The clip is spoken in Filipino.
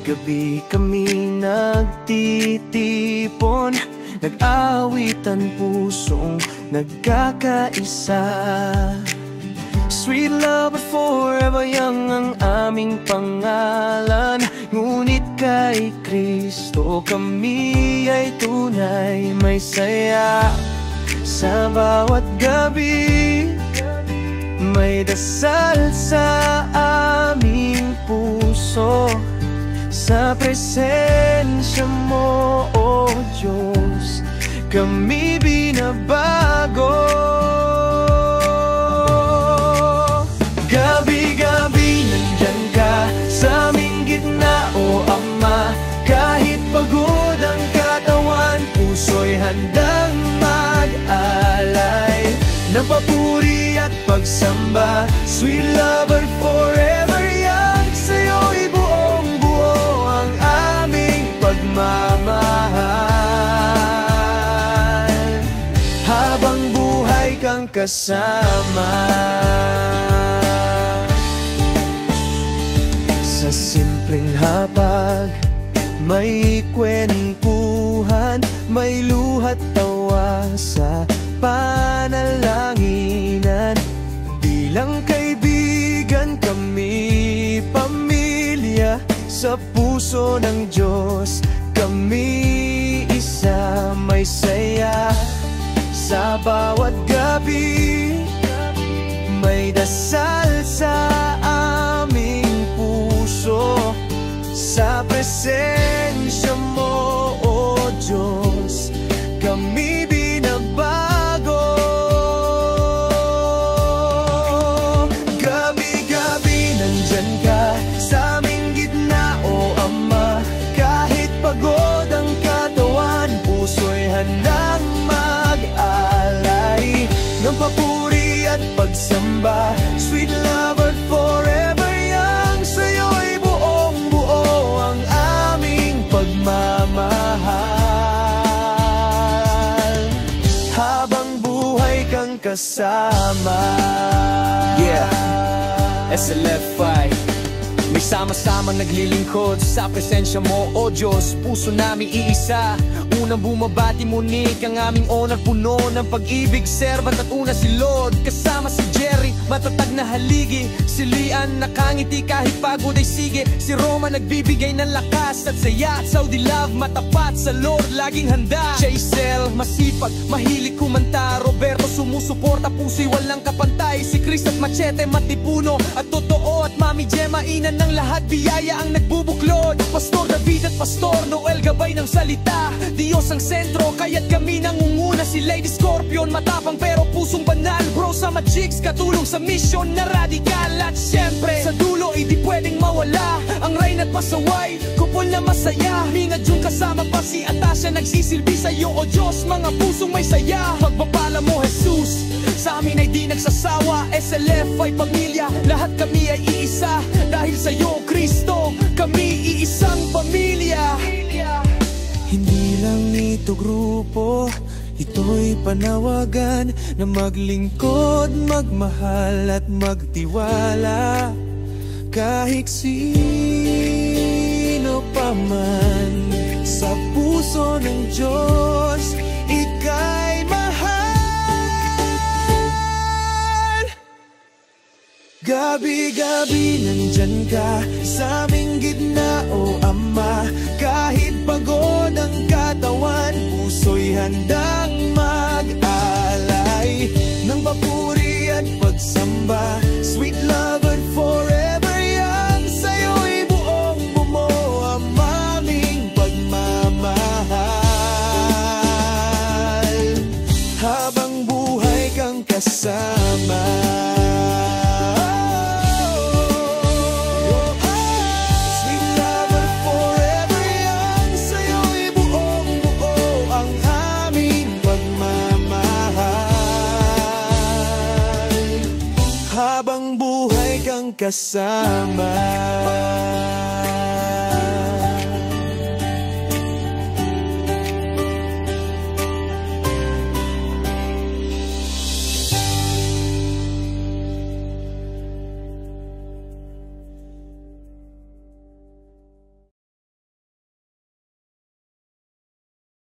gabi kami nagtitipon, nag-awitan pusong nagkakaisa. Sweet love but forever young ang aming pangalan. Ngunit kay Kristo kami ay tunay may saya. Sa bawat gabi may dasal sa aming puso. Sa presensya mo, O Diyos, kami binabago. Gabi-gabi nandyan ka sa aming gitna, O Ama. Kahit pagod ang katawan, puso'y handang mag-alay ng papuri at pagsamba. Sweet lover forever young, sa'yo'y buong-buo ang aming pagmamahal. Habang buhay kang kasama. Sa simpleng hapag, may kwentuhan, may luhat tawa sa panalanginan. Bilang kaibigan kami, pamilya sa puso ng Diyos. Kami isa, may saya sa bawat gabi. May dasal sa aming puso. Sa presensya mo, O Diyos, kami binabago. Gabi-gabi nandyan ka sa aming gitna, O Ama. Kahit pagod ang katawan, puso'y handang mag-alay ng papuri at pagsamba. Sweet lover forever young, sa'yo'y buong-buo ang aming pagmamahal. Habang buhay kang kasama. Yeah, SLFI, may sama-sama naglilingkod sa presensya mo, O Diyos. Puso namin iisa. Unang bumabati munik ang aming honor, puno ng pag-ibig, servant at una si Lord. Kasama si Jerry, matatag na haligi. Si Lian nakangiti kahit pagod ay sige. Si Roma nagbibigay ng lakas at saya. At Saudi Love matapat sa Lord, laging handa. Jaisel masipag, mahilig kumanta. Roberto sumusuporta, puso'y walang kapantay. Si Chris at Machete matipuno at totoo. At Mami Gemma inan ng lahat, biyaya ang nagbubuklod. Pastor David at Pastor Noel gabay ng salita. Diyos ang sentro, kaya't kami nangunguna. Si Lady Scorpion matapang pero pusong banal. Bro sa Jigs katulong sa mission na radikal. At syempre sa dulo hindi pwedeng mawala ang rain at pasaway, kupol na masaya. Mingad yung kasama pa si Atasha, nagsisilbi sa'yo, O Diyos, mga pusong may saya. Pagpapala mo Jesus, sa amin ay di nagsasawa. SLF ay pamilya, lahat kami ay iisa. Dahil sa'yo Kristo, kami iisang pamilya. Hindi lang ito grupo, ito'y panawagan na maglingkod, magmahal at magtiwala. Kahit sino pa man sa puso ng Diyos, ika'y mahal. Gabi-gabi nandyan ka sa aming gitna, O Ama. Kahit pagod ang katawan, puso'y handang mag-alay ng papuri at pagsamba. Sweet lover forever young, sa'yo'y buong-buo ang aming pagmamahal. Habang buhay kang kasama. Habang buhay kang kasama.